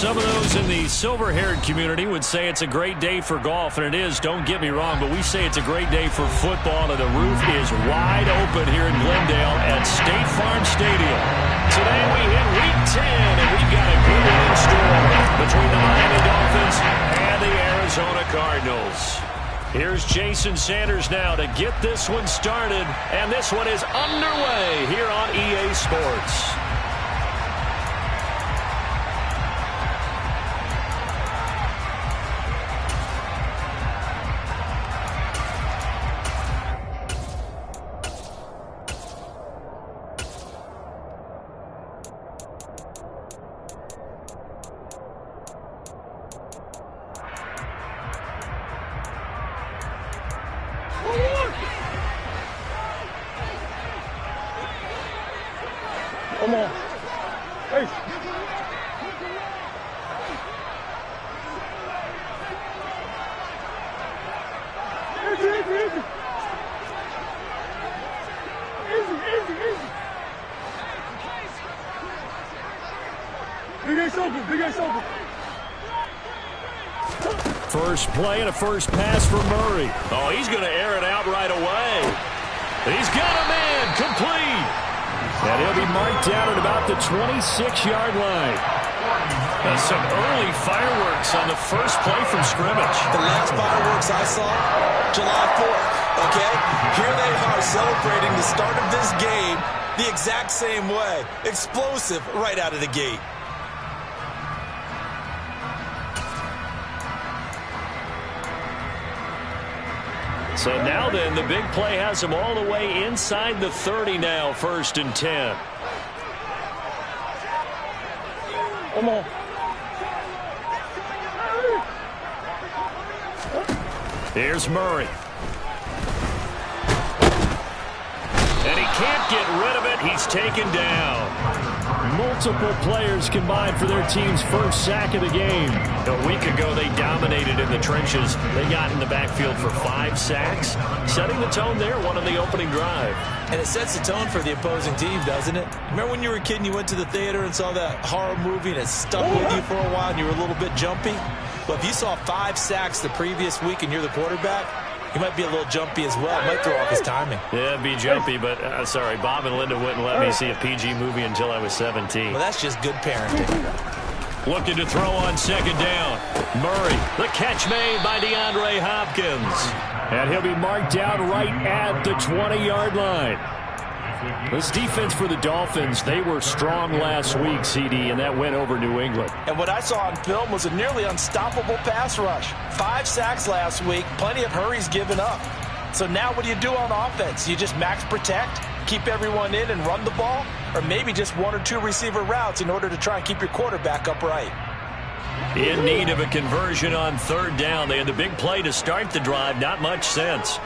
Some of those in the silver-haired community would say it's a great day for golf, and it is, don't get me wrong, but we say it's a great day for football, and the roof is wide open here in Glendale at State Farm Stadium. Today we hit Week 10, and we've got a good one in store between the Miami Dolphins and the Arizona Cardinals. Here's Jason Sanders now to get this one started, and this one is underway here on EA Sports. Come on. Hey. Easy. Big ace open. First play and a first pass for Murray. Oh, he's going to air it out right away. He's got a man complete. And he'll be marked down at about the 26-yard line. Some early fireworks on the first play from scrimmage. The last fireworks I saw, July 4th, okay? Here they are celebrating the start of this game the exact same way. Explosive right out of the gate. So now then, the big play has him all the way inside the 30 now, 1st and 10. Come on. Here's Murray. And he can't get rid of it. He's taken down. Multiple players combined for their team's first sack of the game. A week ago, they dominated in the trenches. They got in the backfield for 5 sacks, setting the tone there, one on the opening drive. And it sets the tone for the opposing team, doesn't it? Remember when you were a kid and you went to the theater and saw that horror movie and it stuck with you for a while and you were a little bit jumpy? Well, if you saw 5 sacks the previous week and you're the quarterback, he might be a little jumpy as well. It might throw off his timing. Yeah, it'd be jumpy, but sorry, Bob and Linda wouldn't let me see a PG movie until I was 17. Well, that's just good parenting. Looking to throw on 2nd down. Murray, the catch made by DeAndre Hopkins. And he'll be marked down right at the 20-yard line. This defense for the Dolphins, they were strong last week, CD, and that went over New England. And what I saw on film was a nearly unstoppable pass rush. 5 sacks last week, plenty of hurries given up. So now what do you do on offense? You just max protect, keep everyone in and run the ball, or maybe just 1 or 2 receiver routes in order to try and keep your quarterback upright. In need of a conversion on 3rd down. They had the big play to start the drive. Not much sense.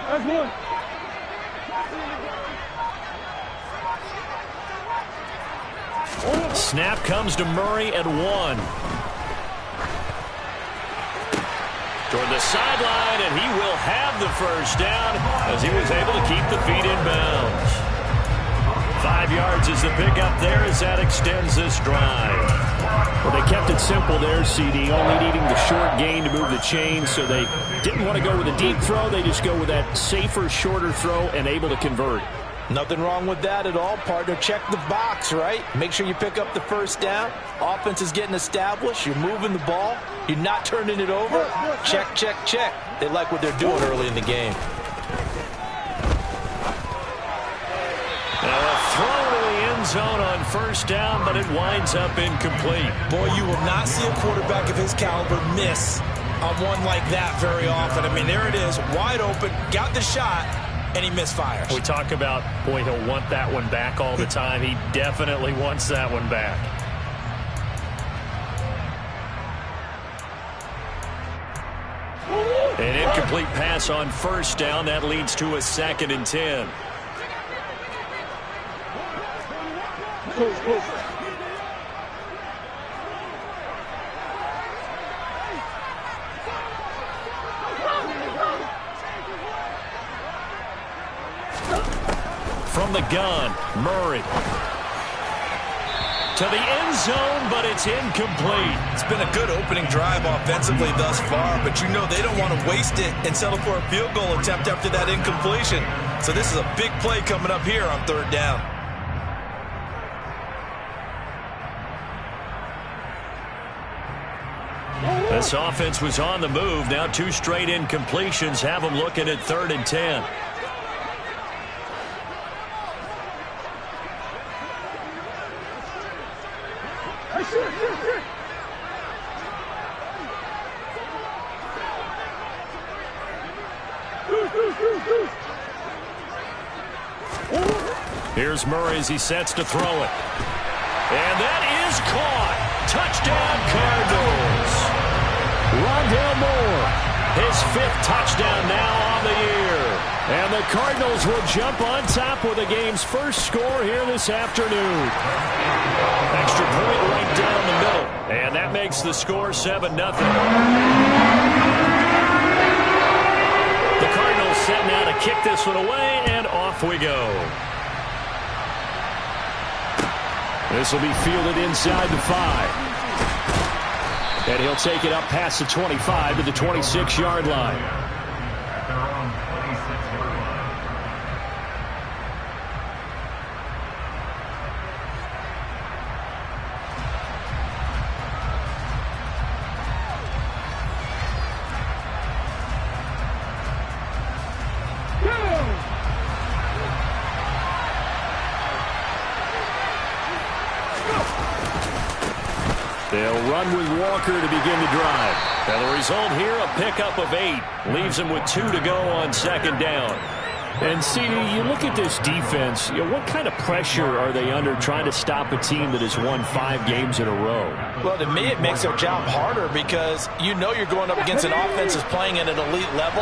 That's one. Snap comes to Murray at 1. Toward the sideline, and he will have the first down as he was able to keep the feet in bounds. 5 yards is the pickup there as that extends this drive. Well, they kept it simple there, CD, only needing the short gain to move the chains, so they didn't want to go with a deep throw. They just go with that safer, shorter throw and able to convert. Nothing wrong with that at all, partner. Check the box, right? Make sure you pick up the first down. Offense is getting established. You're moving the ball. You're not turning it over. Check. They like what they're doing early in the game. Throw to the end zone on 1st down, but it winds up incomplete. Boy, you will not see a quarterback of his caliber miss on one like that very often. I mean, there it is, wide open, got the shot, and he misfires. We talk about, boy, he'll want that one back all the time. He definitely wants that one back. An incomplete pass on 1st down. That leads to a 2nd and 10. Close. shotgun. Murray. To the end zone, but it's incomplete. It's been a good opening drive offensively thus far, but you know they don't want to waste it and settle for a field goal attempt after that incompletion. So this is a big play coming up here on 3rd down. This offense was on the move. Now 2 straight incompletions have them looking at 3rd and 10. Here's Murray as he sets to throw it. And that is caught. Touchdown, Cardinals. Rondale Moore, his 5th touchdown now on the year. And the Cardinals will jump on top with the game's first score here this afternoon. Extra point right down the middle. And that makes the score 7-0. The Cardinals set now to kick this one away, and off we go. This will be fielded inside the 5. And he'll take it up past the 25 to the 26-yard line. They'll run with Walker to begin the drive. And the result here, a pickup of 8. Leaves them with 2 to go on 2nd down. And, CD, you look at this defense, what kind of pressure are they under trying to stop a team that has won 5 games in a row? Well, to me, it makes their job harder because you know you're going up against an offense that's playing at an elite level.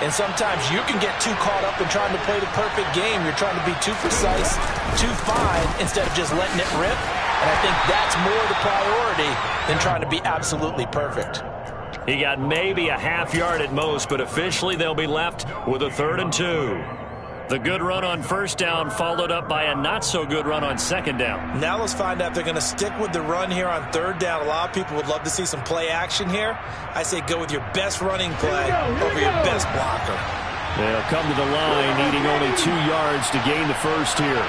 And sometimes you can get too caught up in trying to play the perfect game. You're trying to be too precise, too fine, instead of just letting it rip. And I think that's more the priority than trying to be absolutely perfect. He got maybe a half yard at most, but officially they'll be left with a 3rd and 2. The good run on 1st down followed up by a not-so-good run on 2nd down. Now let's find out if they're going to stick with the run here on 3rd down. A lot of people would love to see some play action here. I say go with your best running play over your best blocker. They'll come to the line, needing only 2 yards to gain the first here.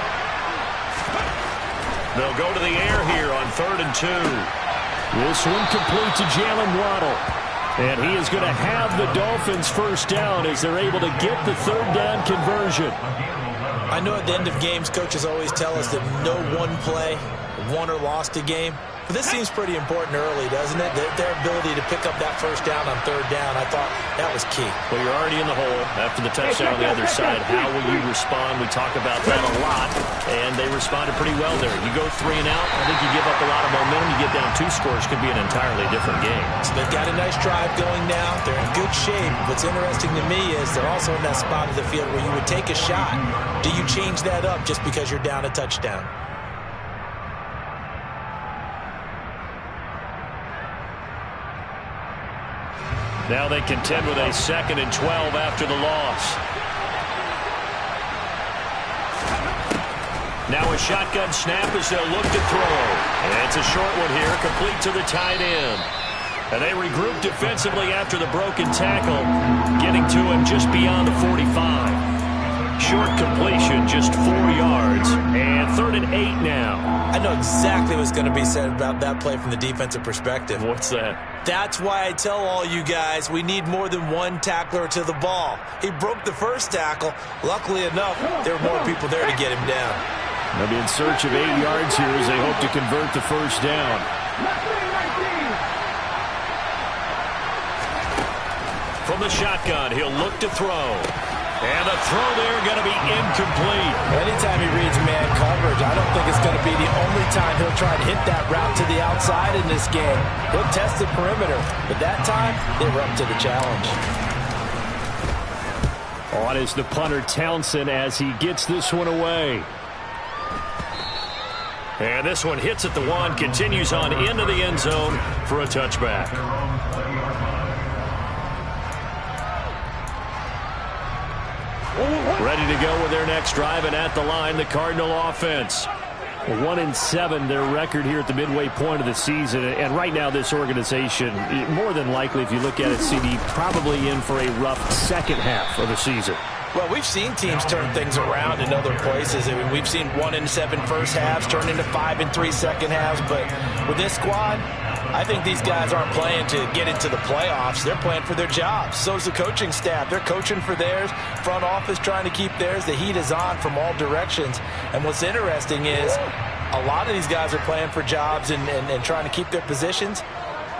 They'll go to the air here on 3rd and 2. This one complete to Jalen Waddle. And he is going to have the Dolphins first down as they're able to get the 3rd down conversion. I know at the end of games, coaches always tell us that no one play won or lost a game. But this seems pretty important early, doesn't it? Their ability to pick up that first down on 3rd down, I thought that was key. Well, you're already in the hole after the touchdown on the other side. How will you respond? We talk about that a lot, and they responded pretty well there. You go 3 and out, I think you give up a lot of momentum. You get down 2 scores, could be an entirely different game. So they've got a nice drive going now. They're in good shape. What's interesting to me is they're also in that spot of the field where you would take a shot. Do you change that up just because you're down a touchdown? Now they contend with a 2nd and 12 after the loss. Now a shotgun snap as they'll look to throw. And it's a short one here, complete to the tight end. And they regroup defensively after the broken tackle, getting to him just beyond the 45. Short completion, just 4 yards, and 3rd and 8 now. I know exactly what's going to be said about that play from the defensive perspective. What's that? That's why I tell all you guys we need more than one tackler to the ball. He broke the first tackle. Luckily enough, there were more people there to get him down. They'll be in search of 8 yards here as they hope to convert the first down. From the shotgun, he'll look to throw. And the throw there going to be incomplete. Anytime he reads man coverage, I don't think it's going to be the only time he'll try to hit that route to the outside in this game. He'll test the perimeter, but that time, they were up to the challenge. On is the punter Townsend as he gets this one away. And this one hits at the 1, continues on into the end zone for a touchback. Ready to go with their next drive, and at the line, the Cardinal offense. 1-7, their record here at the midway point of the season. And right now, this organization, more than likely, if you look at it, CD, probably in for a rough second half of the season. Well, we've seen teams turn things around in other places. I mean, we've seen 1-7 first halves turn into 5-3 second halves. But with this squad, I think these guys aren't playing to get into the playoffs. They're playing for their jobs. So is the coaching staff. They're coaching for theirs. Front office trying to keep theirs. The heat is on from all directions. And what's interesting is a lot of these guys are playing for jobs and trying to keep their positions.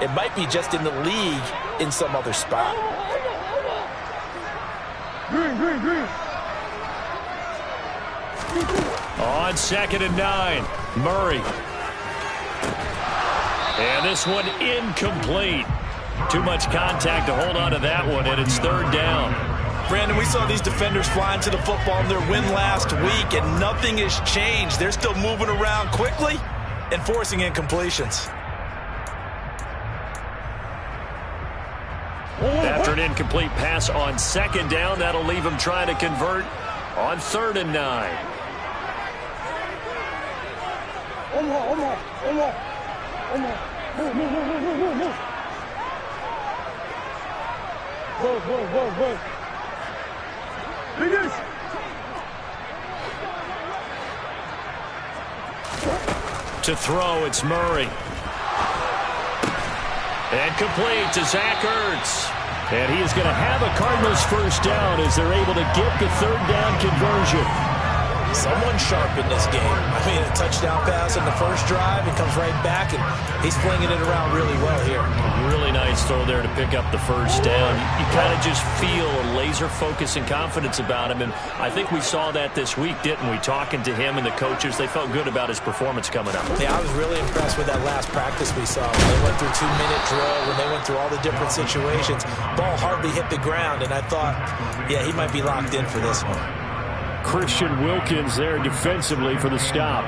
It might be just in the league in some other spot. Green, green, green. On 2nd and 9, Murray. And this one incomplete. Too much contact to hold on to that one, and it's 3rd down. Brandon, we saw these defenders flying to the football in their win last week, and nothing has changed. They're still moving around quickly and forcing incompletions. After an incomplete pass on 2nd down, that'll leave him trying to convert on 3rd and 9. Move. Go. Finish. To throw, it's Murray. And complete to Zach Ertz. And he is going to have a Cardinals first down as they're able to get the 3rd down conversion. Someone sharp in this game. I mean, a touchdown pass on the first drive. He comes right back, and he's flinging it around really well here. Really nice throw there to pick up the first down. You kind of just feel a laser focus and confidence about him, and I think we saw that this week, didn't we? Talking to him and the coaches, they felt good about his performance coming up. Yeah, I was really impressed with that last practice we saw. When they went through 2-minute drill, when they went through all the different situations, ball hardly hit the ground, and I thought, yeah, he might be locked in for this one. Christian Wilkins there defensively for the stop.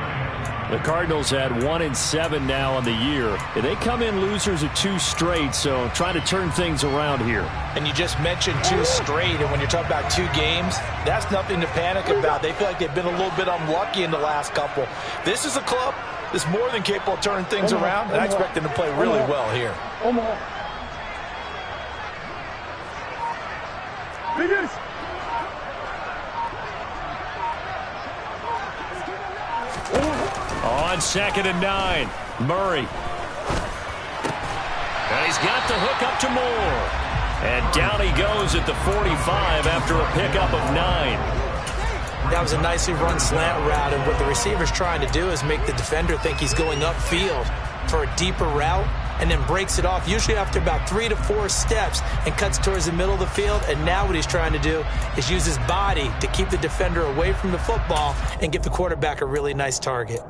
The Cardinals had 1-7 now on the year. They come in losers of 2 straight, so trying to turn things around here. And you just mentioned 2 straight, and when you're talking about 2 games, that's nothing to panic about. They feel like they've been a little bit unlucky in the last couple. This is a club that's more than capable of turning things around, and I expect them to play really well here. Finish. On 2nd and 9, Murray. And he's got the hook up to Moore. And down he goes at the 45 after a pickup of 9. That was a nicely run slant route, and what the receiver's trying to do is make the defender think he's going upfield for a deeper route, and then breaks it off, usually after about 3 to 4 steps, and cuts towards the middle of the field. And now what he's trying to do is use his body to keep the defender away from the football and give the quarterback a really nice target.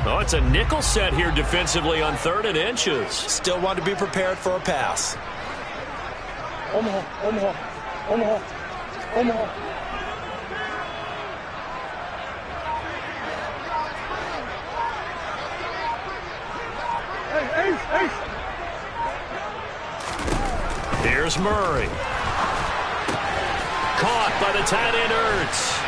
Oh, it's a nickel set here defensively on 3rd and inches. Still want to be prepared for a pass. Omaha. Hey, Ace. Here's Murray. Caught by the tight end Ertz.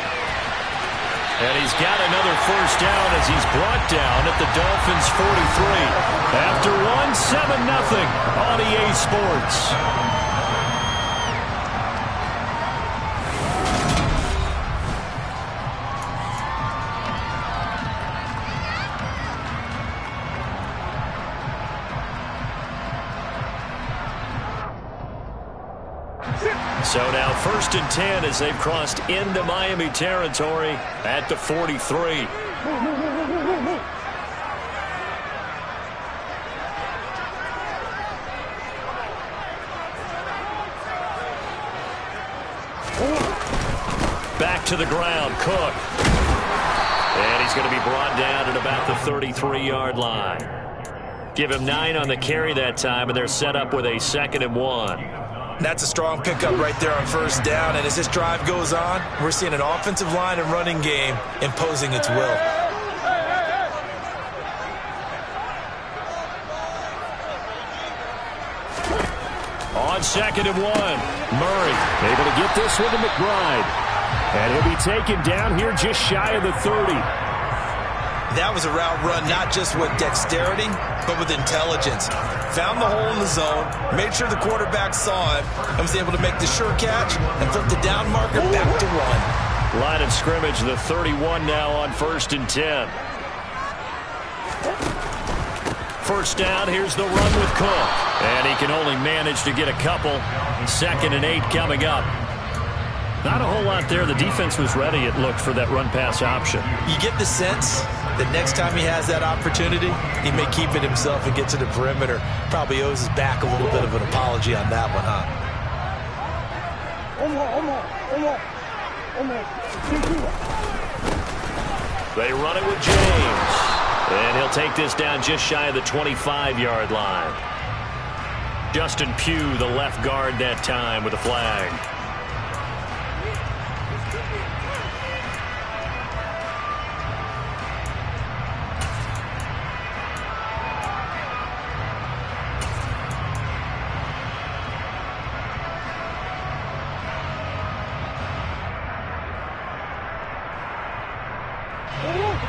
And he's got another first down as he's brought down at the Dolphins' 43. After 1-7-0 on EA Sports. So now 1st and 10 as they've crossed into Miami territory at the 43. Back to the ground, Cook. And he's going to be brought down at about the 33-yard line. Give him 9 on the carry that time, and they're set up with a 2nd and 1. That's a strong pickup right there on first down, and as this drive goes on, we're seeing an offensive line and running game imposing its will. On it's 2nd and 1. Murray able to get this one to McBride. And he'll be taken down here just shy of the 30. That was a route run not just with dexterity, but with intelligence. Found the hole in the zone, made sure the quarterback saw it, and was able to make the sure catch and flip the down marker back to 1. Line of scrimmage, the 31 now on 1st and 10. First down, here's the run with Cook. And he can only manage to get a couple. 2nd and 8 coming up. Not a whole lot there. The defense was ready, it looked, for that run-pass option. You get the sense that next time he has that opportunity, he may keep it himself and get to the perimeter. Probably owes his back a little bit of an apology on that one, huh? They run it with James. And he'll take this down just shy of the 25-yard line. Justin Pugh, the left guard that time, with a flag.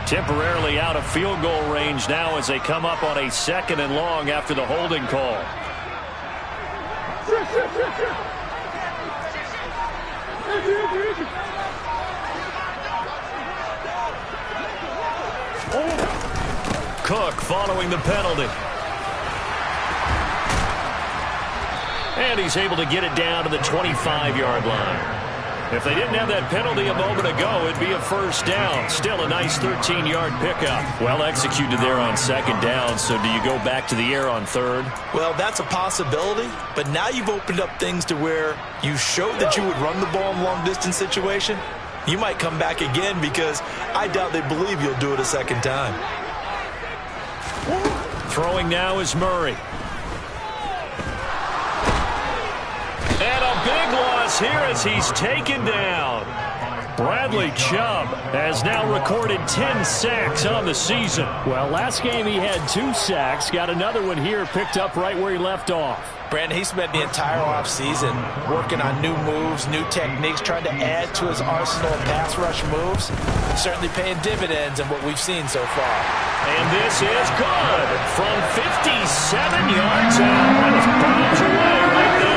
Temporarily out of field goal range now as they come up on a 2nd and long after the holding call. Cook following the penalty. And he's able to get it down to the 25-yard line. If they didn't have that penalty a moment ago, it'd be a first down. Still a nice 13-yard pickup. Well executed there on 2nd down. So do you go back to the air on 3rd? Well, that's a possibility. But now you've opened up things to where you showed that you would run the ball in long-distance situation. You might come back again because I doubt they believe you'll do it a 2nd time. Throwing now is Murray. And a big loss here as he's taken down. Bradley Chubb has now recorded 10 sacks on the season. Well, last game he had 2 sacks. Got another one here picked up right where he left off. Brandon, he spent the entire offseason working on new moves, new techniques, trying to add to his arsenal of pass rush moves. Certainly paying dividends in what we've seen so far. And this is good. From 57 yards out. That is bombs away right there.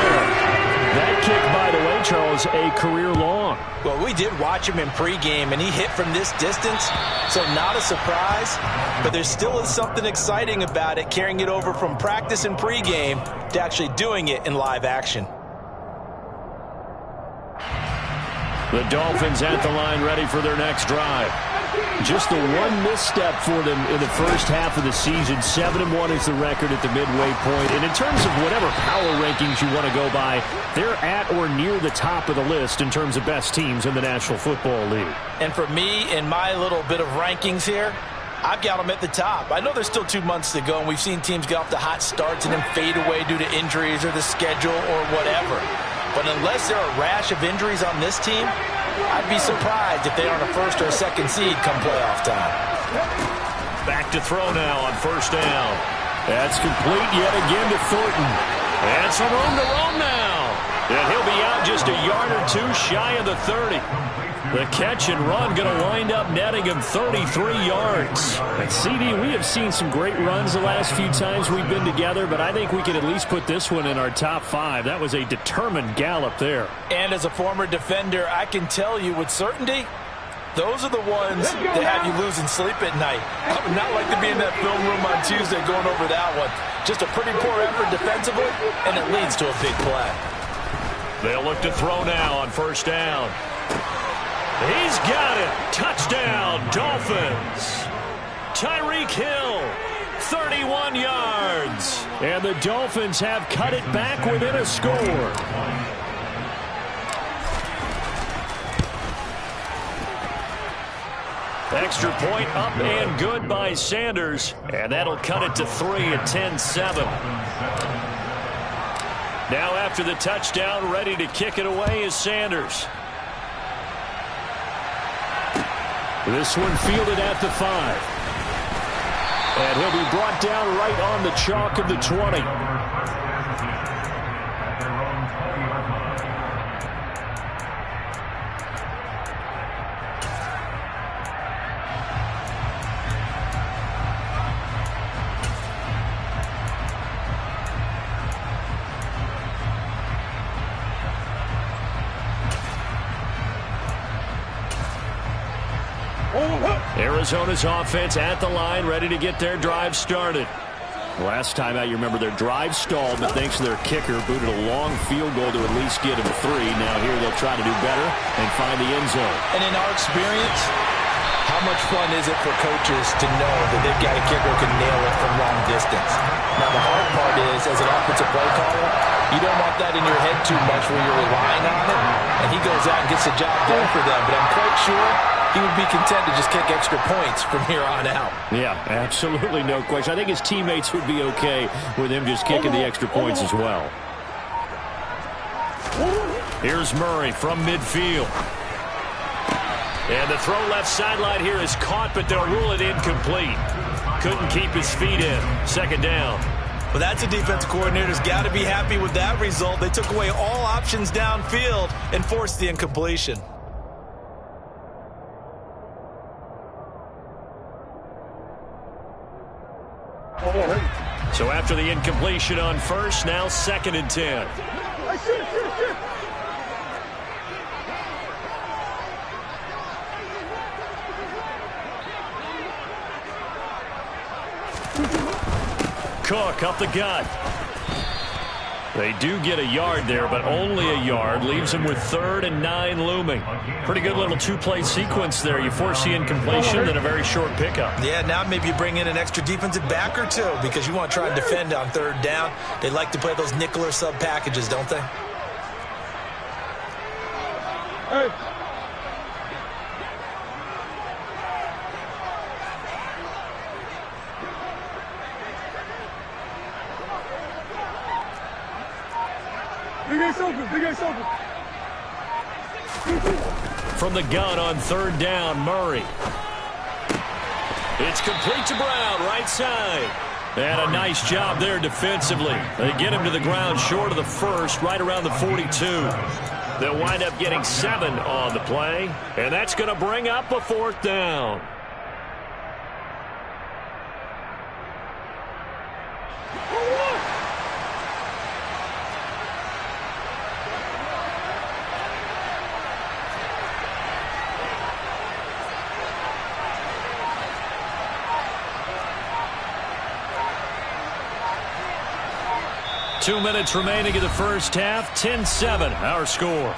That kick, by the way, Charles, a career long. Well, we did watch him in pregame, and he hit from this distance, so not a surprise. But there still is something exciting about it, carrying it over from practice and pregame to actually doing it in live action. The Dolphins at the line ready for their next drive. Just the one misstep for them in the first half of the season. 7-1 is the record at the midway point. And in terms of whatever power rankings you want to go by, they're at or near the top of the list in terms of best teams in the National Football League. And for me, in my little bit of rankings here, I've got them at the top. I know there's still 2 months to go, and we've seen teams get off to hot starts and then fade away due to injuries or the schedule or whatever. But unless there are a rash of injuries on this team, I'd be surprised if they aren't a first or a second seed come playoff time. Back to throw now on first down. That's complete yet again to Thornton. And some room to roam now. And he'll be out just a yard or 2 shy of the 30. The catch and run going to wind up netting him 33 yards. And CD, we have seen some great runs the last few times we've been together, but I think we can at least put this one in our top 5. That was a determined gallop there. And as a former defender, I can tell you with certainty, those are the ones that have you losing sleep at night. I would not like to be in that film room on Tuesday going over that one. Just a pretty poor effort defensively, and it leads to a big play. They'll look to throw now on first down. He's got it. Touchdown, Dolphins. Tyreek Hill, 31 yards. And the Dolphins have cut it back within a score. Extra point up and good by Sanders. And that'll cut it to 3 at 10-7. Now after the touchdown, ready to kick it away is Sanders. This one fielded at the 5. And he'll be brought down right on the chalk of the 20. Arizona's offense at the line, ready to get their drive started. Last time out, you remember their drive stalled, but thanks to their kicker, booted a long field goal to at least get them 3. Now here they'll try to do better and find the end zone. And in our experience, how much fun is it for coaches to know that they've got a kicker who can nail it from long distance? Now, the hard part is, as an offensive play caller, you don't want that in your head too much where you're relying on it, and he goes out and gets the job done for them. But I'm quite sure he would be content to just kick extra points from here on out. Yeah, absolutely no question. I think his teammates would be okay with him just kicking the extra points as well. Here's Murray from midfield. And the throw left sideline here is caught, but they'll rule it incomplete. Couldn't keep his feet in. Second down. Well, that's a defense coordinator's got to be happy with that result. They took away all options downfield and forced the incompletion. So after the incompletion on first, now 2nd and 10. Cook up the gut. They do get a yard there, but only a yard. Leaves them with 3rd and 9 looming. Pretty good little two-play sequence there. You force the incompletion, then a very short pickup. Yeah, now maybe you bring in an extra defensive back or two because you want to try and defend on 3rd down. They like to play those nickel or sub packages, don't they? Hey. Big ass open. From the gun on 3rd down, Murray. It's complete to Brown, right side. And a nice job there defensively. They get him to the ground short of the 1st, right around the 42. They'll wind up getting 7 on the play, and that's going to bring up a 4th down. Two minutes remaining in the first half. 10-7, our score.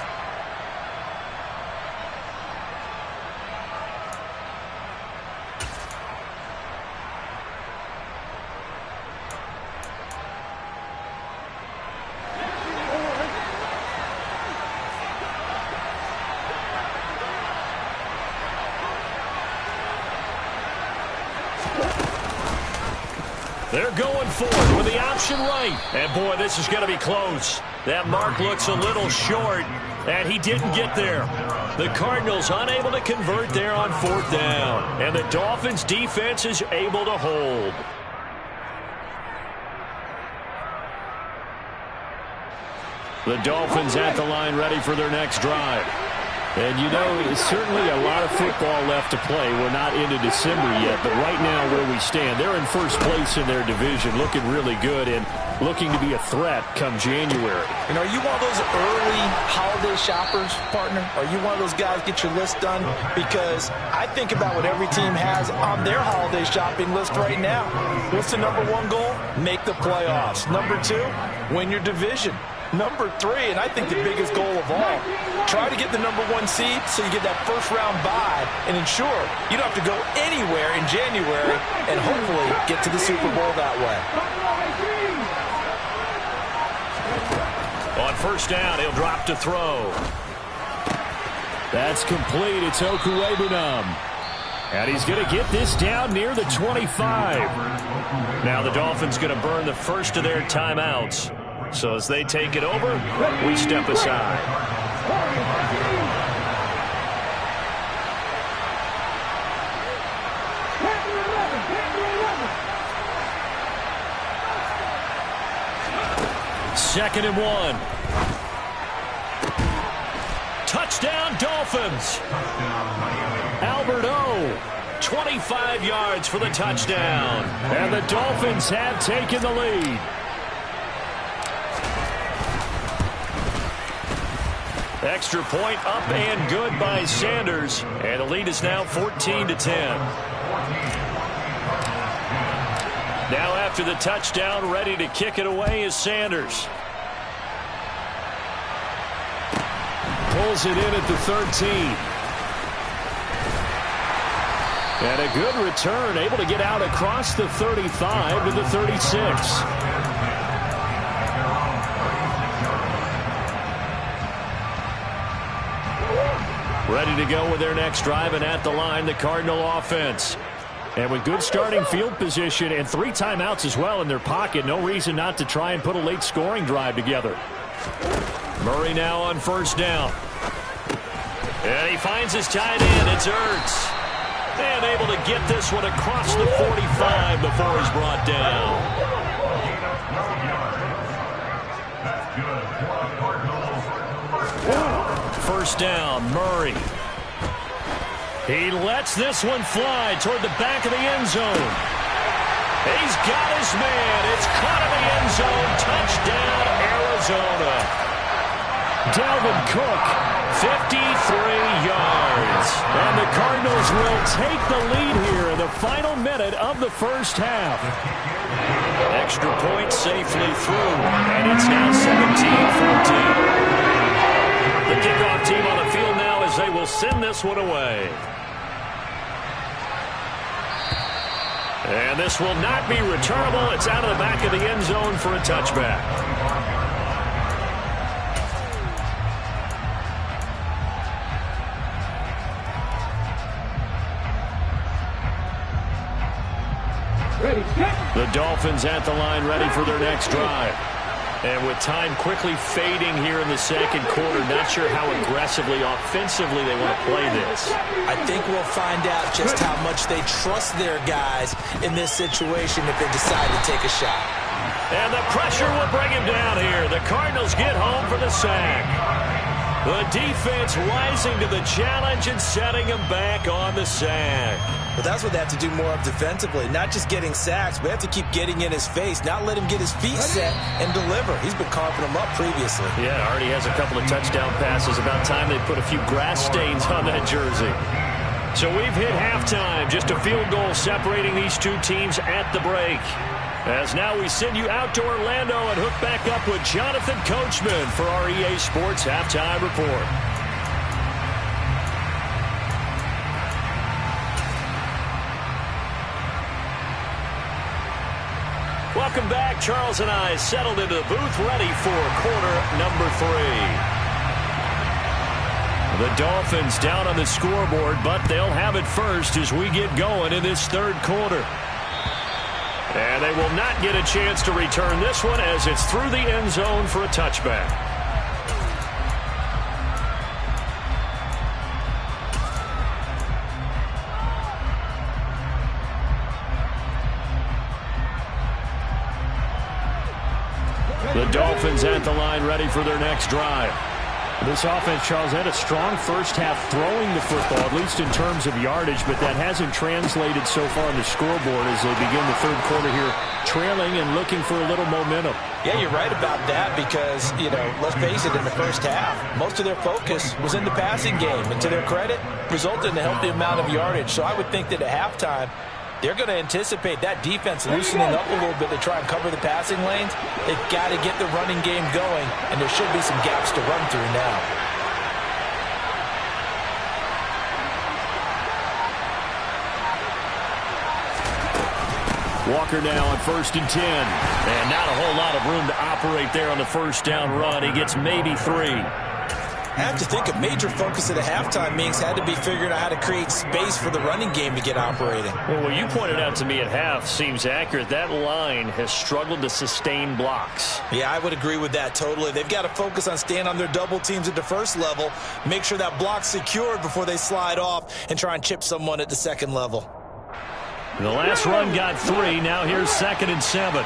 They're going for it with the option right. And, boy, this is going to be close. That mark looks a little short, and he didn't get there. The Cardinals unable to convert there on 4th down. And the Dolphins' defense is able to hold. The Dolphins at the line ready for their next drive. And, you know, certainly a lot of football left to play. We're not into December yet, but right now where we stand, they're in first place in their division, looking really good and looking to be a threat come January. And are you one of those early holiday shoppers, partner? Are you one of those guys get your list done? Because I think about what every team has on their holiday shopping list right now. What's the number 1 goal? Make the playoffs. Number 2, win your division. Number 3, and I think the biggest goal of all, try to get the number 1 seed so you get that first-round bye and ensure you don't have to go anywhere in January and hopefully get to the Super Bowl that way. On 1st down, he'll drop to throw. That's complete. It's Okuwebunam. And he's going to get this down near the 25. Now the Dolphins going to burn the first of their timeouts. So as they take it over, we step aside. Second and 1. Touchdown, Dolphins. Albert O. 25 yards for the touchdown. And the Dolphins have taken the lead. Extra point up and good by Sanders. And the lead is now 14-10. Now after the touchdown, ready to kick it away is Sanders. Pulls it in at the 13. And a good return, able to get out across the 35 to the 36. Ready to go with their next drive, and at the line, the Cardinal offense. And with good starting field position and 3 timeouts as well in their pocket, no reason not to try and put a late scoring drive together. Murray now on first down. And he finds his tight end. It's Ertz. And able to get this one across the 45 before he's brought down. First down, Murray. He lets this one fly toward the back of the end zone. He's got his man. It's caught in the end zone. Touchdown, Arizona. Dalvin Cook, 53 yards. And the Cardinals will take the lead here in the final minute of the first half. Extra point safely through, and it's now 17-14. The kickoff team on the field now as they will send this one away. And this will not be returnable. It's out of the back of the end zone for a touchback. The Dolphins at the line, ready for their next drive. And with time quickly fading here in the second quarter, not sure how aggressively, offensively they want to play this. I think we'll find out just how much they trust their guys in this situation if they decide to take a shot. And the pressure will bring him down here. The Cardinals get home for the sack. The defense rising to the challenge and setting him back on the sack. But that's what they have to do more of defensively. Not just getting sacks, but they have to keep getting in his face, not let him get his feet set and deliver. He's been carving them up previously. Yeah, already has a couple of touchdown passes. About time they put a few grass stains on that jersey. So we've hit halftime. Just a field goal separating these two teams at the break. As now we send you out to Orlando and hook back up with Jonathan Coachman for our EA Sports Halftime Report. Welcome back. Charles and I settled into the booth, ready for quarter number 3. The Dolphins down on the scoreboard, but they'll have it first as we get going in this third quarter. And they will not get a chance to return this one as it's through the end zone for a touchback. The Dolphins at the line, ready for their next drive. This offense, Charles, had a strong first half throwing the football, at least in terms of yardage, but that hasn't translated so far on the scoreboard as they begin the third quarter here, trailing and looking for a little momentum. Yeah, you're right about that because, let's face it, in the first half, most of their focus was in the passing game, and to their credit, resulted in a healthy amount of yardage. So I would think that at halftime, they're going to anticipate that defense loosening up a little bit to try and cover the passing lanes. They've got to get the running game going, and there should be some gaps to run through now. Walker now on 1st and 10. And not a whole lot of room to operate there on the first down run. He gets maybe 3. I have to think a major focus at a halftime means had to be figuring out how to create space for the running game to get operating. Well, what you pointed out to me at half seems accurate. That line has struggled to sustain blocks. Yeah, I would agree with that totally. They've got to focus on staying on their double teams at the first level, make sure that block's secured before they slide off and try and chip someone at the second level. The last run got 3. Now here's 2nd and 7.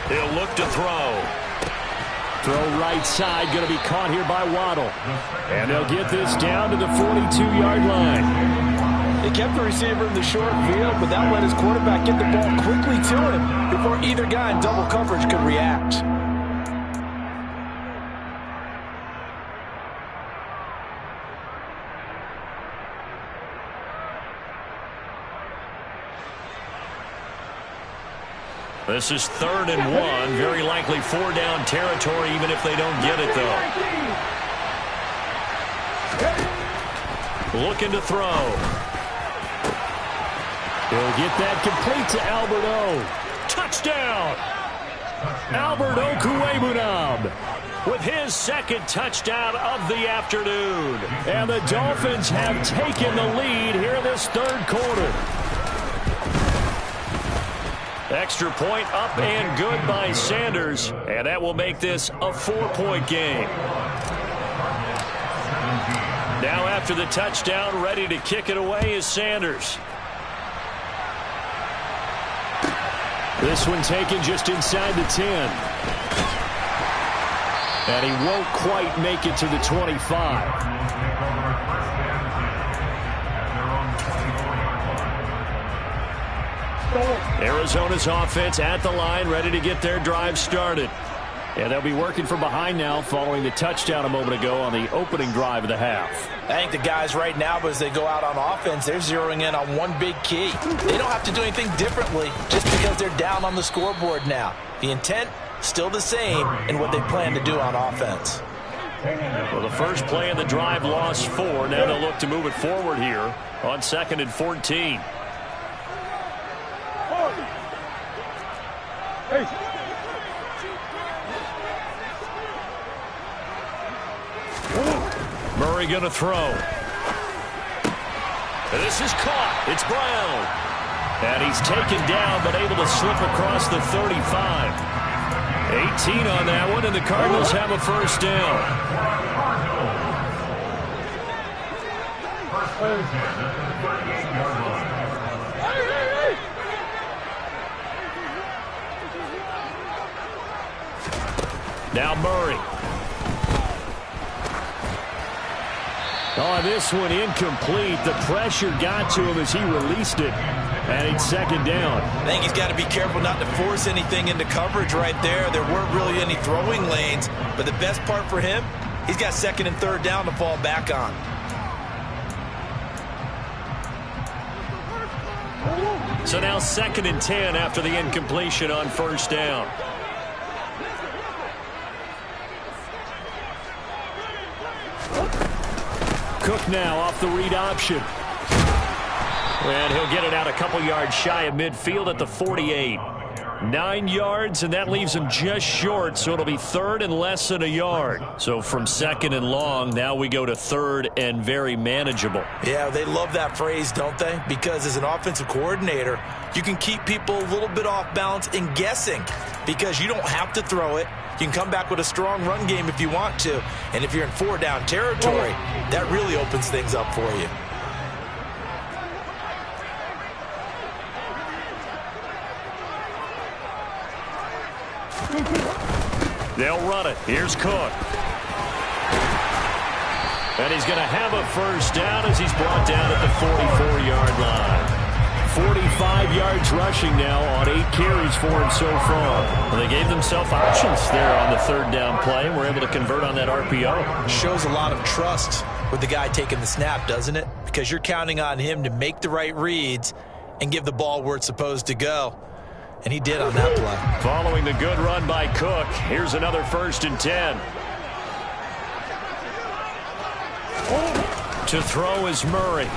He'll look to throw. Throw right side, going to be caught here by Waddle. And they'll get this down to the 42-yard line. He kept the receiver in the short field, but that let his quarterback get the ball quickly to him before either guy in double coverage could react. This is 3rd and 1. Very likely 4-down territory, even if they don't get it, though. Looking to throw. He'll get that complete to Albert O. Touchdown! Albert Okwuegbunam with his 2nd touchdown of the afternoon. And the Dolphins have taken the lead here in this 3rd quarter. Extra point up and good by Sanders, and that will make this a 4-point game. Now after the touchdown, ready to kick it away is Sanders. This one taken just inside the 10. And he won't quite make it to the 25. Arizona's offense at the line, ready to get their drive started. And they'll be working from behind now following the touchdown a moment ago on the opening drive of the half. I think the guys right now, as they go out on offense, they're zeroing in on one big key. They don't have to do anything differently just because they're down on the scoreboard now. The intent, still the same in what they plan to do on offense. Well, the first play in the drive lost 4. Now they'll look to move it forward here on 2nd and 14. Murray going to throw. This is caught. It's Brown. And he's taken down, but able to slip across the 35. 18 on that one, and the Cardinals have a first down. Now Murray. Oh, this one incomplete. The pressure got to him as he released it. And it's 2nd down. I think he's got to be careful not to force anything into coverage right there. There weren't really any throwing lanes. But the best part for him, he's got 2nd and 3rd down to fall back on. So now 2nd and 10 after the incompletion on first down. Cook now off the read option. And he'll get it out a couple yards shy of midfield at the 48. 9 yards, and that leaves him just short, so it'll be 3rd and less than a yard. So from 2nd and long, now we go to 3rd and very manageable. Yeah, they love that phrase, don't they? Because as an offensive coordinator, you can keep people a little bit off balance and guessing because you don't have to throw it. You can come back with a strong run game if you want to. And if you're in 4-down territory, that really opens things up for you. They'll run it. Here's Cook. And he's going to have a first down as he's brought down at the 44-yard line. 45 yards rushing now on 8 carries for him so far. Well, they gave themselves options there on the 3rd down play and were able to convert on that RPO. Shows a lot of trust with the guy taking the snap, doesn't it? Because you're counting on him to make the right reads and give the ball where it's supposed to go. And he did on that play. Following the good run by Cook, here's another 1st and 10. To throw is Murray.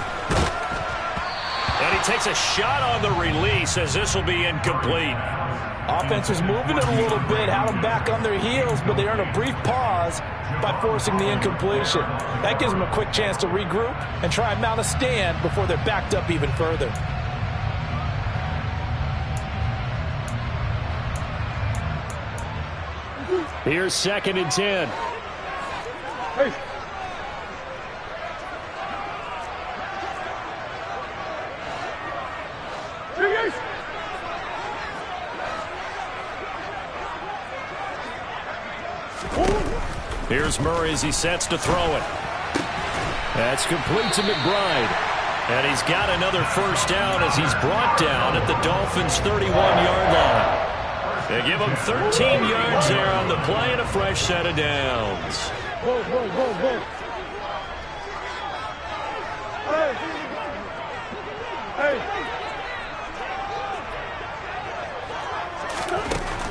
And he takes a shot on the release as this will be incomplete. Offense was moving it a little bit, had them back on their heels, but they earned a brief pause by forcing the incompletion. That gives them a quick chance to regroup and try and mount a stand before they're backed up even further. Here's 2nd and 10. Hey. Here's Murray as he sets to throw it. That's complete to McBride. And he's got another first down as he's brought down at the Dolphins' 31-yard line. They give him 13 yards there on the play and a fresh set of downs. Go, go, go, go. Hey. Hey.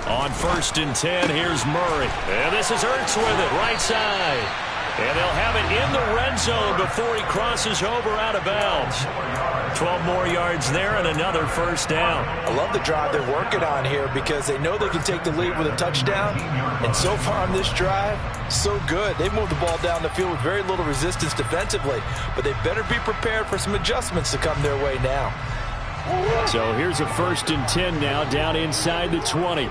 On 1st and 10, here's Murray. And this is Ertz with it, right side. And they'll have it in the red zone before he crosses over out of bounds. 12 more yards there and another first down. I love the drive they're working on here because they know they can take the lead with a touchdown. And so far on this drive, so good. They moved the ball down the field with very little resistance defensively. But they better be prepared for some adjustments to come their way now. So here's a 1st and 10 now down inside the 20.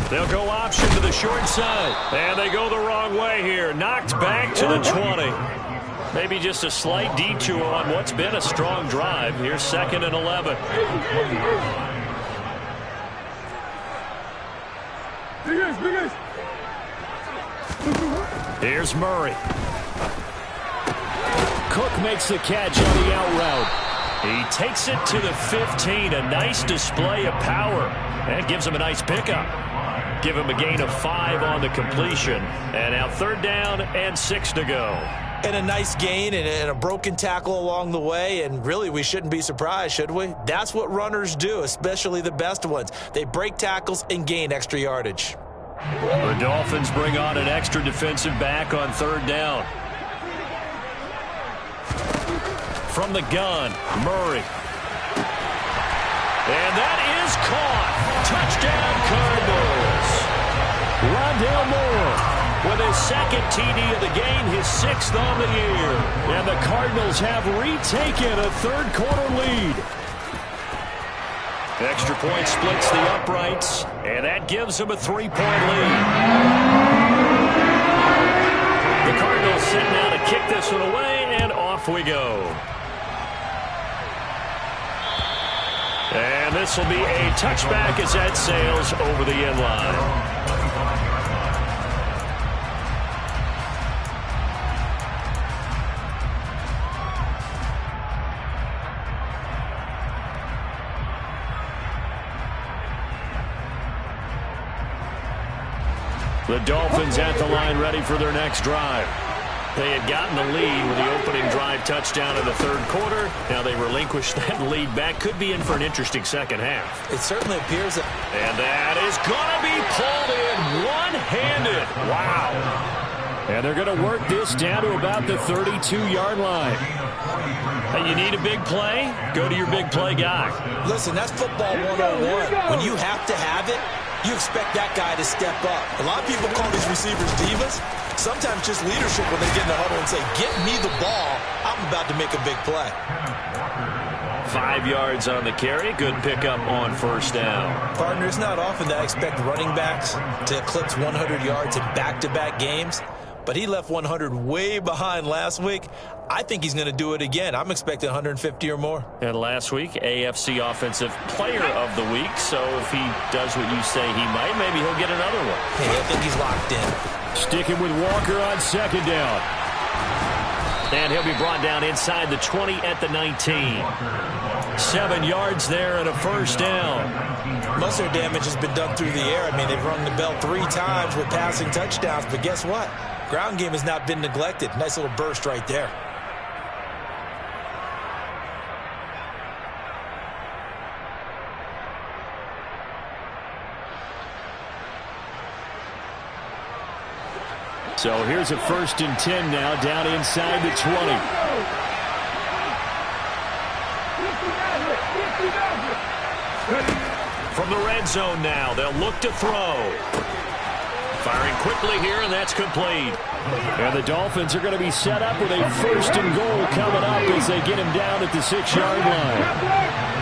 They'll go option to the short side. And they go the wrong way here. Knocked back to the 20. Maybe just a slight detour on what's been a strong drive. Here's 2nd and 11. Here's Murray. Cook makes the catch on the out route. He takes it to the 15. A nice display of power. That gives him a nice pickup. Give him a gain of 5 on the completion. And now 3rd down and 6 to go. And a nice gain and a broken tackle along the way. And really, we shouldn't be surprised, should we? That's what runners do, especially the best ones. They break tackles and gain extra yardage. The Dolphins bring on an extra defensive back on 3rd down. From the gun, Murray. And that is caught. Touchdown, Cardinals. Rondale Moore with his 2nd TD of the game, his 6th on the year. And the Cardinals have retaken a 3rd quarter lead. Extra point splits the uprights, and that gives them a 3-point lead. The Cardinals sit now to kick this one away, and off we go. And this will be a touchback as that sails over the end line. The Dolphins at the line ready for their next drive. They had gotten the lead with the opening drive touchdown in the 3rd quarter. Now they relinquish that lead back. Could be in for an interesting second half. It certainly appears that. And that is going to be pulled in one-handed. Wow. And they're going to work this down to about the 32-yard line. Hey, you need a big play? Go to your big play guy. Listen, that's football 101. When you have to have it, you expect that guy to step up. A lot of people call these receivers divas. Sometimes just leadership when they get in the huddle and say, get me the ball. I'm about to make a big play. 5 yards on the carry. Good pickup on 1st down. Partner, it's not often that I expect running backs to eclipse 100 yards in back-to-back games. But he left 100 way behind last week. I think he's going to do it again. I'm expecting 150 or more. And last week, AFC Offensive Player of the Week. So if he does what you say he might, maybe he'll get another one. Hey, I think he's locked in. Sticking with Walker on 2nd down. And he'll be brought down inside the 20 at the 19. 7 yards there and a 1st down. Most of their damage has been done through the air. I mean, they've rung the bell 3 times with passing touchdowns. But guess what? Ground game has not been neglected. Nice little burst right there. So here's a 1st and 10 now down inside the 20. From the red zone now, they'll look to throw. Firing quickly here, and that's complete. And the Dolphins are going to be set up with a 1st and goal coming up as they get him down at the 6-yard line.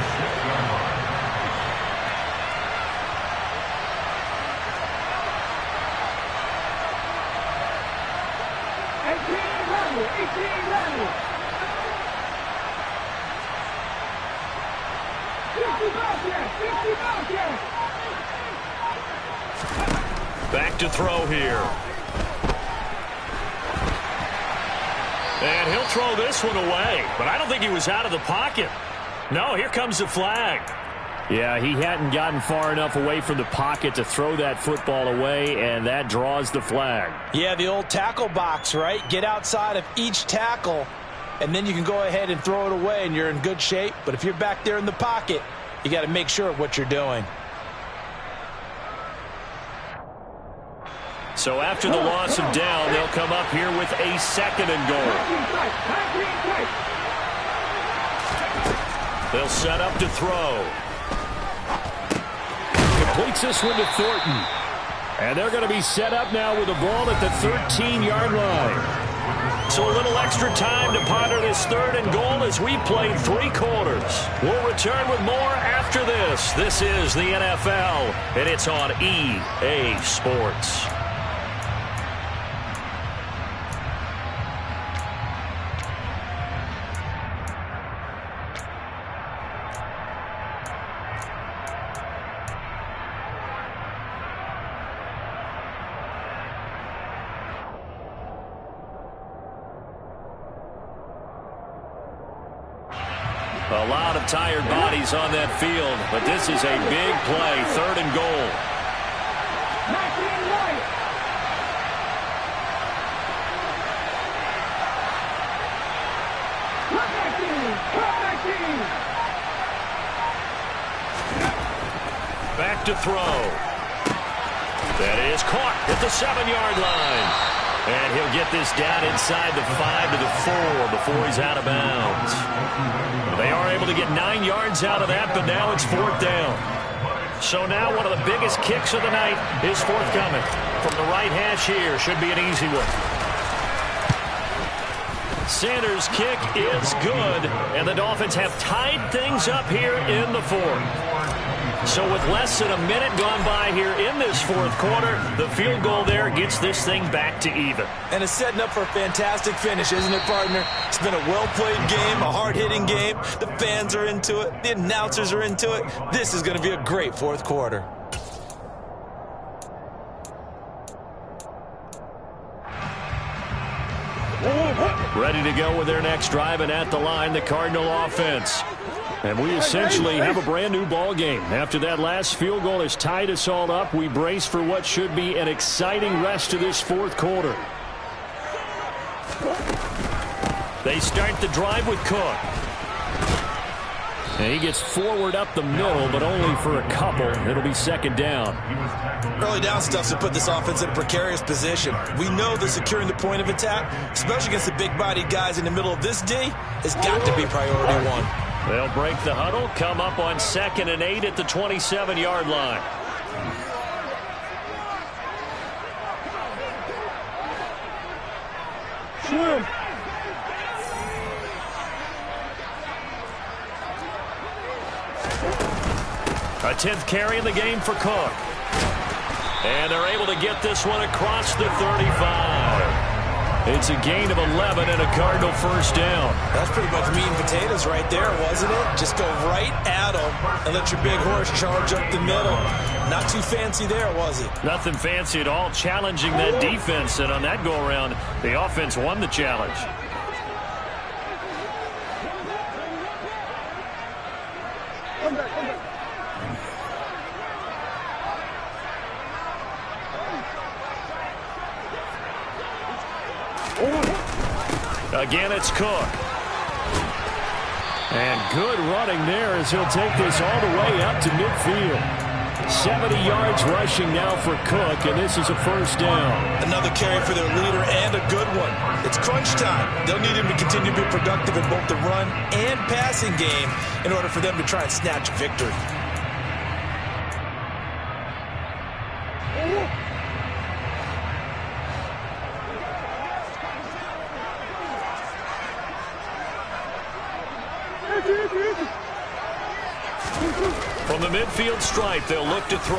Back to throw here. And he'll throw this one away. But I don't think he was out of the pocket. No, here comes the flag. Yeah, he hadn't gotten far enough away from the pocket to throw that football away, and that draws the flag. Yeah, the old tackle box, right? Get outside of each tackle, and then you can go ahead and throw it away, and you're in good shape. But if you're back there in the pocket, you got to make sure of what you're doing. So after the loss of down, they'll come up here with a second and goal. They'll set up to throw. Completes this one to Thornton. And they're going to be set up now with a ball at the 13-yard line. So a little extra time to ponder this third and goal as we played 3 quarters. We'll return with more after this. This is the NFL, and it's on EA Sports. A lot of tired bodies on that field, but this is a big play, third and goal. Back to throw. That is caught at the 7-yard line. And he'll get this down inside the 5 to the 4 before he's out of bounds. They are able to get 9 yards out of that, but now it's 4th down. So now one of the biggest kicks of the night is forthcoming. From the right hash here, should be an easy one. Sanders' kick is good, and the Dolphins have tied things up here in the 4th. So with less than a minute gone by here in this 4th quarter, the field goal there gets this thing back to even. And it's setting up for a fantastic finish, isn't it, partner? It's been a well-played game, a hard-hitting game. The fans are into it. The announcers are into it. This is going to be a great 4th quarter. Ready to go with their next drive, and at the line, the Cardinal offense. And we essentially have a brand new ball game. After that last field goal has tied us all up, we brace for what should be an exciting rest of this 4th quarter. They start the drive with Cook. And he gets forward up the middle, but only for a couple. It'll be 2nd down. Early down stuff to put this offense in a precarious position. We know that securing the point of attack, especially against the big-bodied guys in the middle of this D, has got to be priority 1. They'll break the huddle, come up on 2nd and 8 at the 27-yard line. Swim. A 10th carry in the game for Cook. And they're able to get this one across the 35. It's a gain of 11 and a Cardinal 1st down. That's pretty much meat and potatoes right there, wasn't it? Just go right at them and let your big horse charge up the middle. Not too fancy there, was it? Nothing fancy at all, challenging that defense. And on that go-around, the offense won the challenge. Come back, come back. Again, it's Cook. And good running there as he'll take this all the way up to midfield. 70 yards rushing now for Cook, and this is a 1st down. Another carry for their leader and a good one. It's crunch time. They'll need him to continue to be productive in both the run and passing game in order for them to try and snatch victory. From the midfield stripe, they'll look to throw.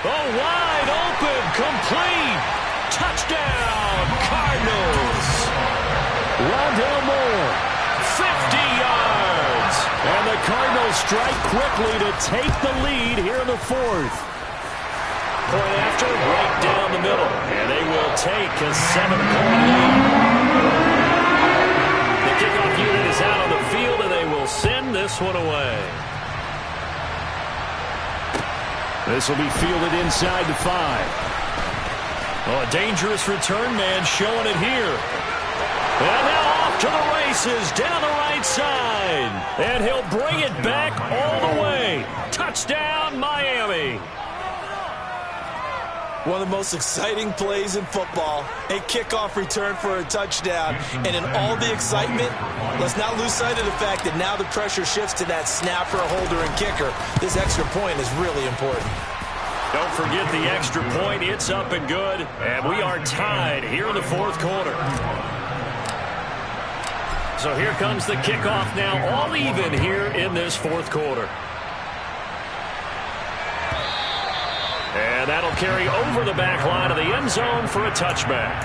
Oh, wide open, complete. Touchdown, Cardinals. Rondale Moore, 50 yards. And the Cardinals strike quickly to take the lead here in the fourth. Point after, right down the middle. And they will take a 7-point lead. The kickoff unit is out on the field, and they will send this one away. This will be fielded inside the 5. Oh, a dangerous return man showing it here. And now off to the races down the right side. And he'll bring it back all the way. Touchdown, Miami. One of the most exciting plays in football, a kickoff return for a touchdown. And in all the excitement, let's not lose sight of the fact that now the pressure shifts to that snapper, holder, and kicker. This extra point is really important. Don't forget the extra point. It's up and good. And we are tied here in the fourth quarter. So here comes the kickoff now, all even here in this fourth quarter. And that'll carry over the back line of the end zone for a touchback.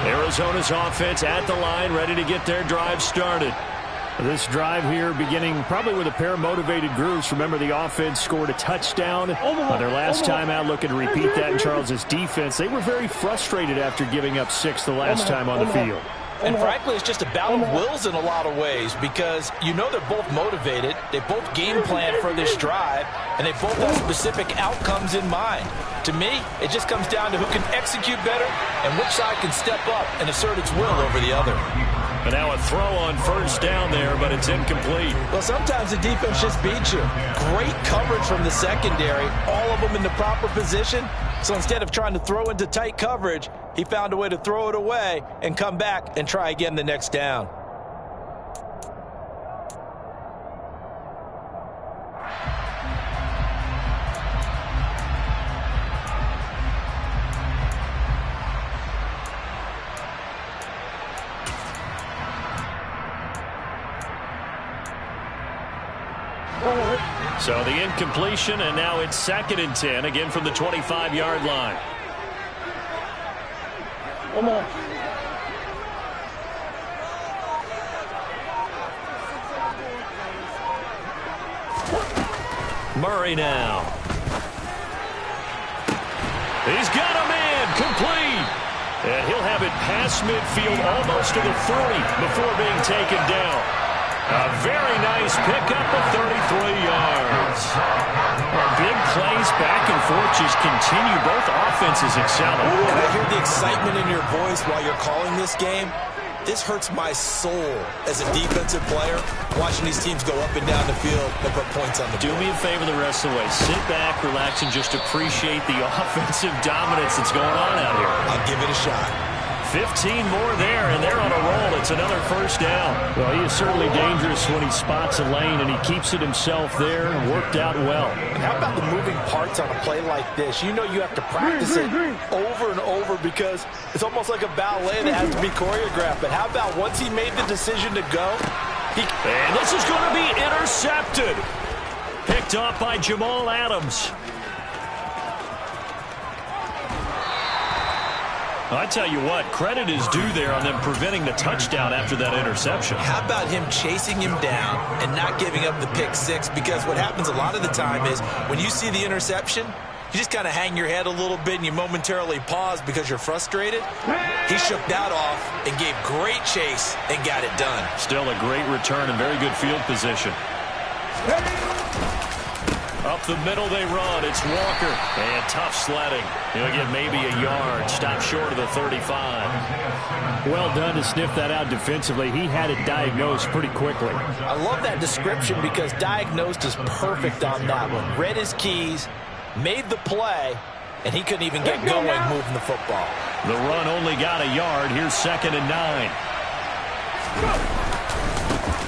Arizona's offense at the line, ready to get their drive started. This drive here beginning probably with a pair of motivated groups. Remember, the offense scored a touchdown on their last time out. Looking to repeat that in Charles's defense. They were very frustrated after giving up 6 the last time on the field. And frankly, it's just a battle of wills in a lot of ways because you know they're both motivated. They both game plan for this drive, and they both have specific outcomes in mind. To me, it just comes down to who can execute better and which side can step up and assert its will over the other. And now a throw on first down there, but it's incomplete. Well, sometimes the defense just beats you. Great coverage from the secondary, all of them in the proper position. So instead of trying to throw into tight coverage, he found a way to throw it away and come back and try again the next down. So the incompletion, and now it's 2nd and 10, again from the 25-yard line. Murray now. He's got a man, complete. And he'll have it past midfield almost to the 30 before being taken down. A very nice pickup of 33 yards. Big plays back and forth just continue. Both offenses excelling. And I hear the excitement in your voice while you're calling this game. This hurts my soul as a defensive player, watching these teams go up and down the field and put points on the board. Do me a favor the rest of the way. Sit back, relax, and just appreciate the offensive dominance that's going on out here. I'll give it a shot. 15 more there, and they're on a roll. It's another first down. Well, he is certainly dangerous when he spots a lane, and he keeps it himself there. Worked out well. And how about the moving parts on a play like this? You know you have to practice it over and over because it's almost like a ballet that has to be choreographed. But how about once he made the decision to go? And this is going to be intercepted. Picked off by Jamal Adams. I tell you what, credit is due there on them preventing the touchdown after that interception. How about him chasing him down and not giving up the pick six? Because what happens a lot of the time is when you see the interception, you just kind of hang your head a little bit and you momentarily pause because you're frustrated. He shook that off and gave great chase and got it done. Still a great return and very good field position. Up the middle they run. It's Walker. And tough sledding. He'll get maybe a yard. Stop short of the 35. Well done to sniff that out defensively. He had it diagnosed pretty quickly. I love that description because diagnosed is perfect on that one. Read his keys, made the play, and he couldn't even get going moving the football. The run only got a yard. Here's 2nd and 9.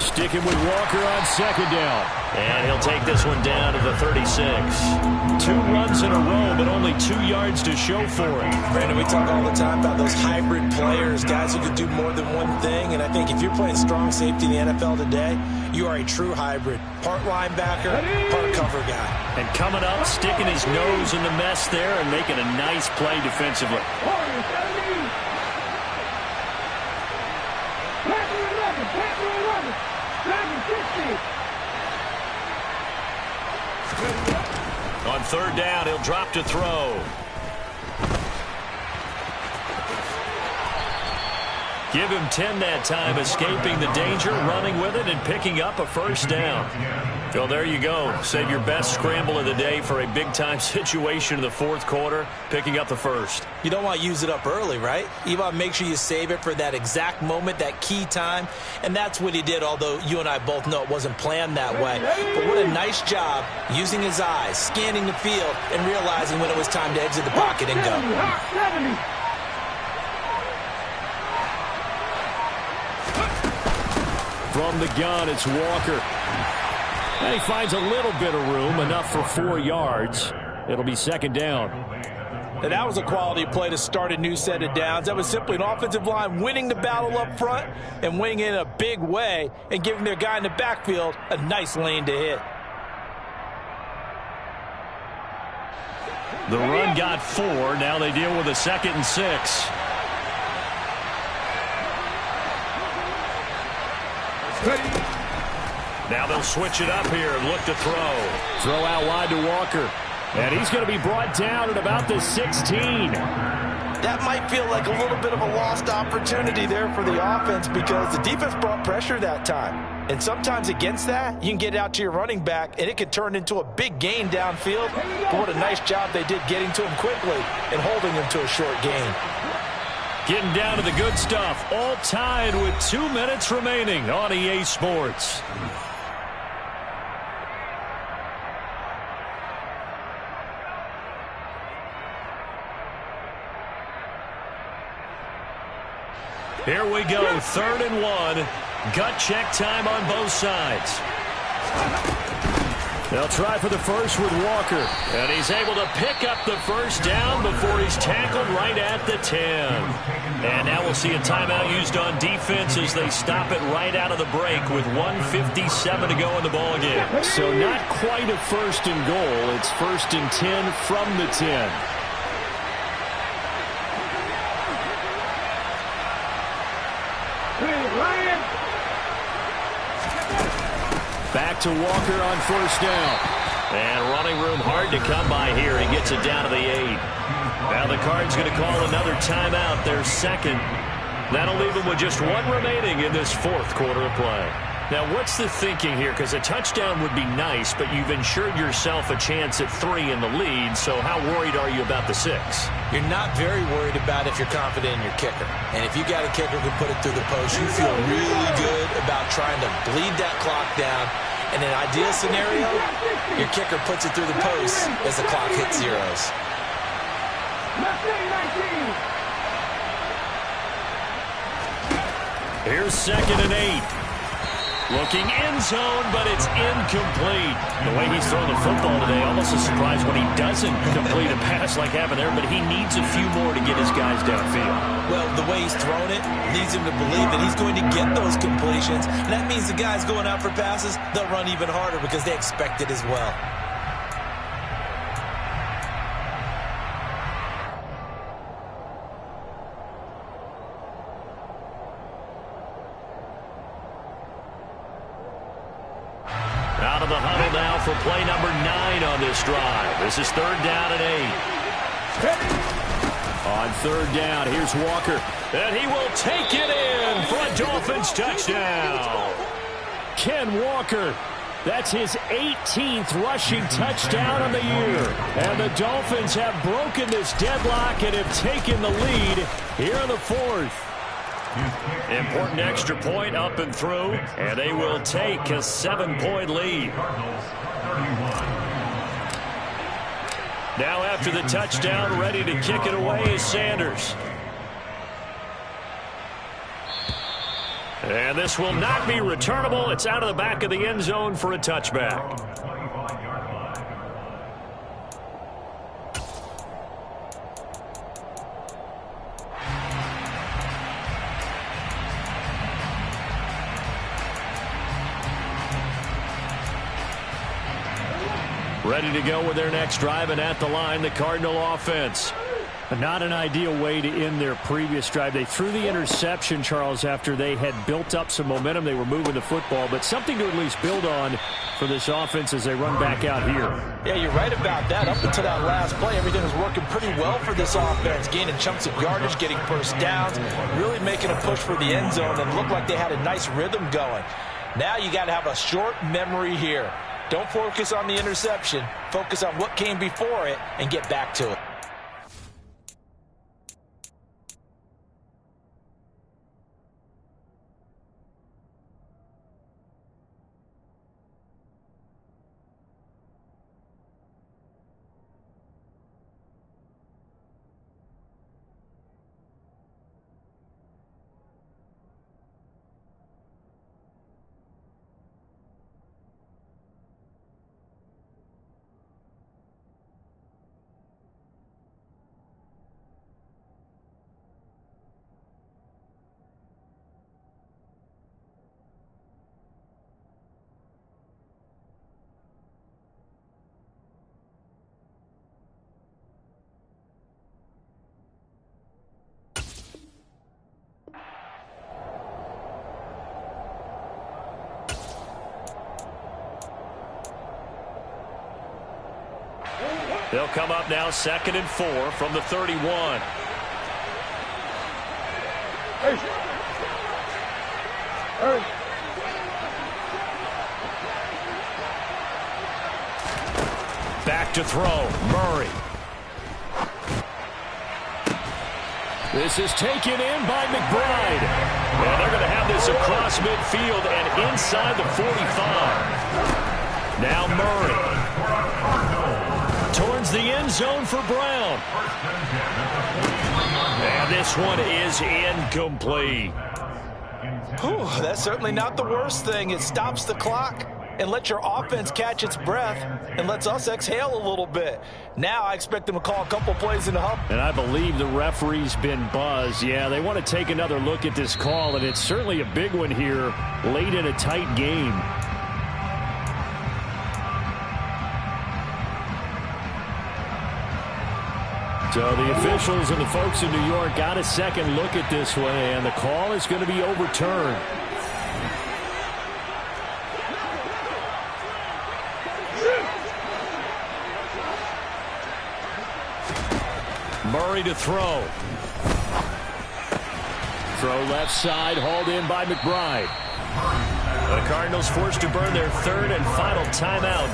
Sticking with Walker on 2nd down. And he'll take this one down to the 36. 2 runs in a row, but only 2 yards to show for it. Brandon, we talk all the time about those hybrid players, guys who could do more than one thing. And I think if you're playing strong safety in the NFL today, You are a true hybrid. Part linebacker, part cover guy. And coming up, sticking his nose in the mess there and making a nice play defensively. On third down, he'll drop to throw. Give him 10 that time, escaping the danger, running with it, and picking up a first down. So there you go. Save your best scramble of the day for a big-time situation in the fourth quarter, picking up the first. You don't want to use it up early, right? You want to make sure you save it for that exact moment, that key time, and that's what he did, although you and I both know it wasn't planned that way. But what a nice job using his eyes, scanning the field, and realizing when it was time to exit the pocket and go. From the gun, it's Walker. And he finds a little bit of room, enough for 4 yards. It'll be second down. And that was a quality play to start a new set of downs. That was simply an offensive line winning the battle up front and winning it in a big way and giving their guy in the backfield a nice lane to hit. The run got 4. Now they deal with a 2nd and 6. Now they'll switch it up here and look to throw. Throw out wide to Walker. And he's going to be brought down at about the 16. That might feel like a little bit of a lost opportunity there for the offense because the defense brought pressure that time. And sometimes against that, you can get out to your running back, and it could turn into a big gain downfield. But what a nice job they did getting to him quickly and holding him to a short gain. Getting down to the good stuff. All tied with 2 minutes remaining on EA Sports. Here we go, 3rd and 1. Gut check time on both sides. They'll try for the first with Walker. And he's able to pick up the first down before he's tackled right at the 10. And now we'll see a timeout used on defense as they stop it right out of the break with 1:57 to go in the ballgame. So not quite a 1st and goal. It's 1st and 10 from the 10. Back to Walker on 1st down. And running room hard to come by here. He gets it down to the 8. Now the Cards going to call another timeout, their 2nd. That'll leave them with just 1 remaining in this 4th quarter of play. Now what's the thinking here? Because a touchdown would be nice, but you've ensured yourself a chance at 3 in the lead. So how worried are you about the 6? You're not very worried about if you're confident in your kicker. And if you got a kicker who put it through the post, you feel really good about trying to bleed that clock down. In an ideal scenario, your kicker puts it through the post as the clock hits zeros. Here's 2nd and 8. Looking end zone, but it's incomplete. The way he's throwing the football today, almost a surprise when he doesn't complete a pass like happened there, but he needs a few more to get his guys downfield. Well, the way he's thrown it leads him to believe that he's going to get those completions. And that means the guys going out for passes, they'll run even harder because they expect it as well. Out of the huddle now for play number 9 on this drive. This is 3rd down and 8. On 3rd down, here's Walker. And he will take it in for a Dolphins touchdown. Ken Walker, that's his 18th rushing touchdown of the year. And the Dolphins have broken this deadlock and have taken the lead here in the 4th. Important extra point up and through, and they will take a 7-point lead. Now after the touchdown, ready to kick it away is Sanders. And this will not be returnable. It's out of the back of the end zone for a touchback. Ready to go with their next drive, and at the line, the Cardinal offense. Not an ideal way to end their previous drive. They threw the interception, Charles, after they had built up some momentum. They were moving the football, but something to at least build on for this offense as they run back out here. Yeah, you're right about that. Up until that last play, everything was working pretty well for this offense, gaining chunks of yardage, getting first downs, really making a push for the end zone, and looked like they had a nice rhythm going. Now you got to have a short memory here. Don't focus on the interception. Focus on what came before it and get back to it. They'll come up now 2nd and 4 from the 31. Back to throw, Murray. This is taken in by McBride. And they're going to have this across midfield and inside the 45. Now Murray. Towards the end zone for Brown. And this one is incomplete. Whew, that's certainly not the worst thing. It stops the clock and lets your offense catch its breath and lets us exhale a little bit. Now I expect them to call a couple plays in the hump. And I believe the referee's been buzzed. Yeah, they want to take another look at this call, and it's certainly a big one here late in a tight game. So the officials and the folks in New York got a second look at this one, and the call is going to be overturned. Murray to throw. Throw left side, hauled in by McBride. The Cardinals forced to burn their third and final timeout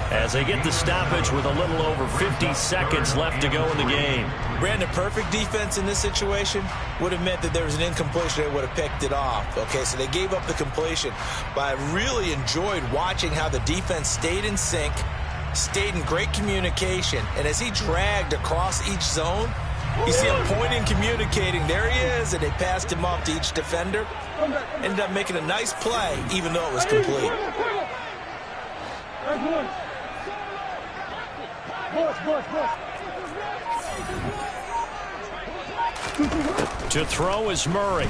as they get the stoppage with a little over 50 seconds left to go in the game. Brandon, perfect defense in this situation would have meant that there was an incompletion. They would have picked it off. Okay, so they gave up the completion. But I really enjoyed watching how the defense stayed in sync, stayed in great communication, and as he dragged across each zone, you see him pointing, communicating. There he is, and they passed him off to each defender. Ended up making a nice play, even though it was complete. To throw is Murray.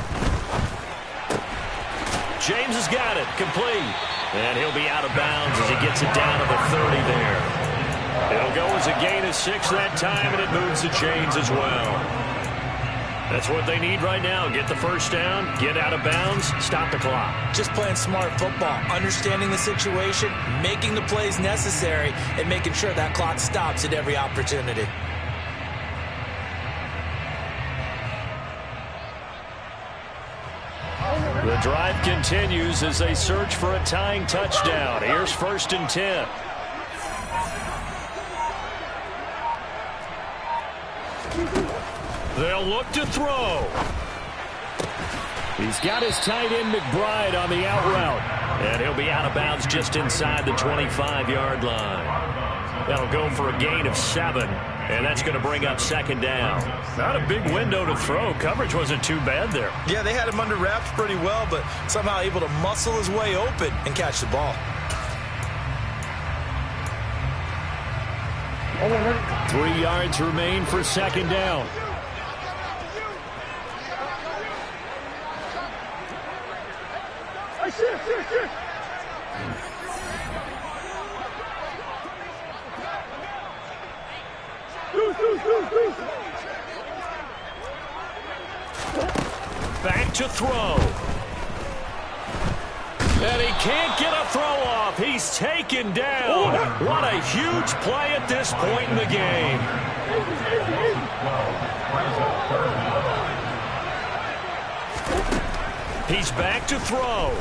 James has got it. Complete. And he'll be out of bounds as he gets it down to the 30 there. It'll go as a gain of 6 that time, and it moves the chains as well. That's what they need right now. Get the first down, get out of bounds, stop the clock. Just playing smart football, understanding the situation, making the plays necessary, and making sure that clock stops at every opportunity. The drive continues as they search for a tying touchdown. Here's 1st and 10. They'll look to throw. He's got his tight end McBride on the out route. And he'll be out of bounds just inside the 25-yard line. That'll go for a gain of 7. And that's going to bring up 2nd down. Not a big window to throw. Coverage wasn't too bad there. Yeah, they had him under wraps pretty well, but somehow able to muscle his way open and catch the ball. 3 yards remain for 2nd down. Back to throw. And he can't get a throw off. He's taken down. What a huge play at this point in the game. He's back to throw.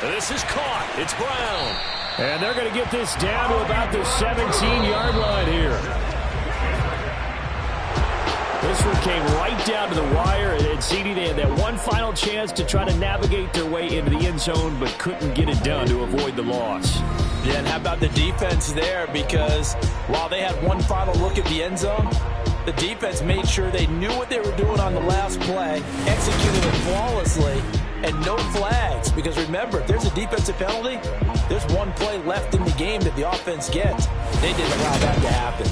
This is caught. It's Brown. And they're going to get this down to about the 17-yard line here. This one came right down to the wire, and CD, they had that one final chance to try to navigate their way into the end zone, but couldn't get it done to avoid the loss. Yeah, and how about the defense there? Because while they had one final look at the end zone, the defense made sure they knew what they were doing on the last play, executed it flawlessly, and no flags. Because remember, if there's a defensive penalty, there's one play left in the game that the offense gets. They didn't allow that to happen.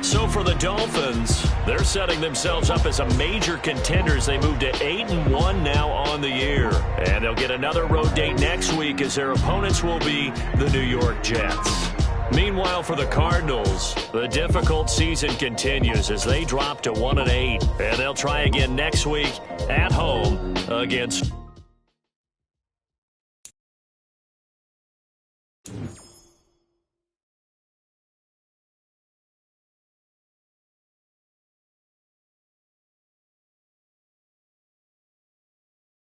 So for the Dolphins, they're setting themselves up as a major contender as they move to 8-1 now on the year. And they'll get another road date next week as their opponents will be the New York Jets. Meanwhile, for the Cardinals, the difficult season continues as they drop to 1-8. And they'll try again next week at home against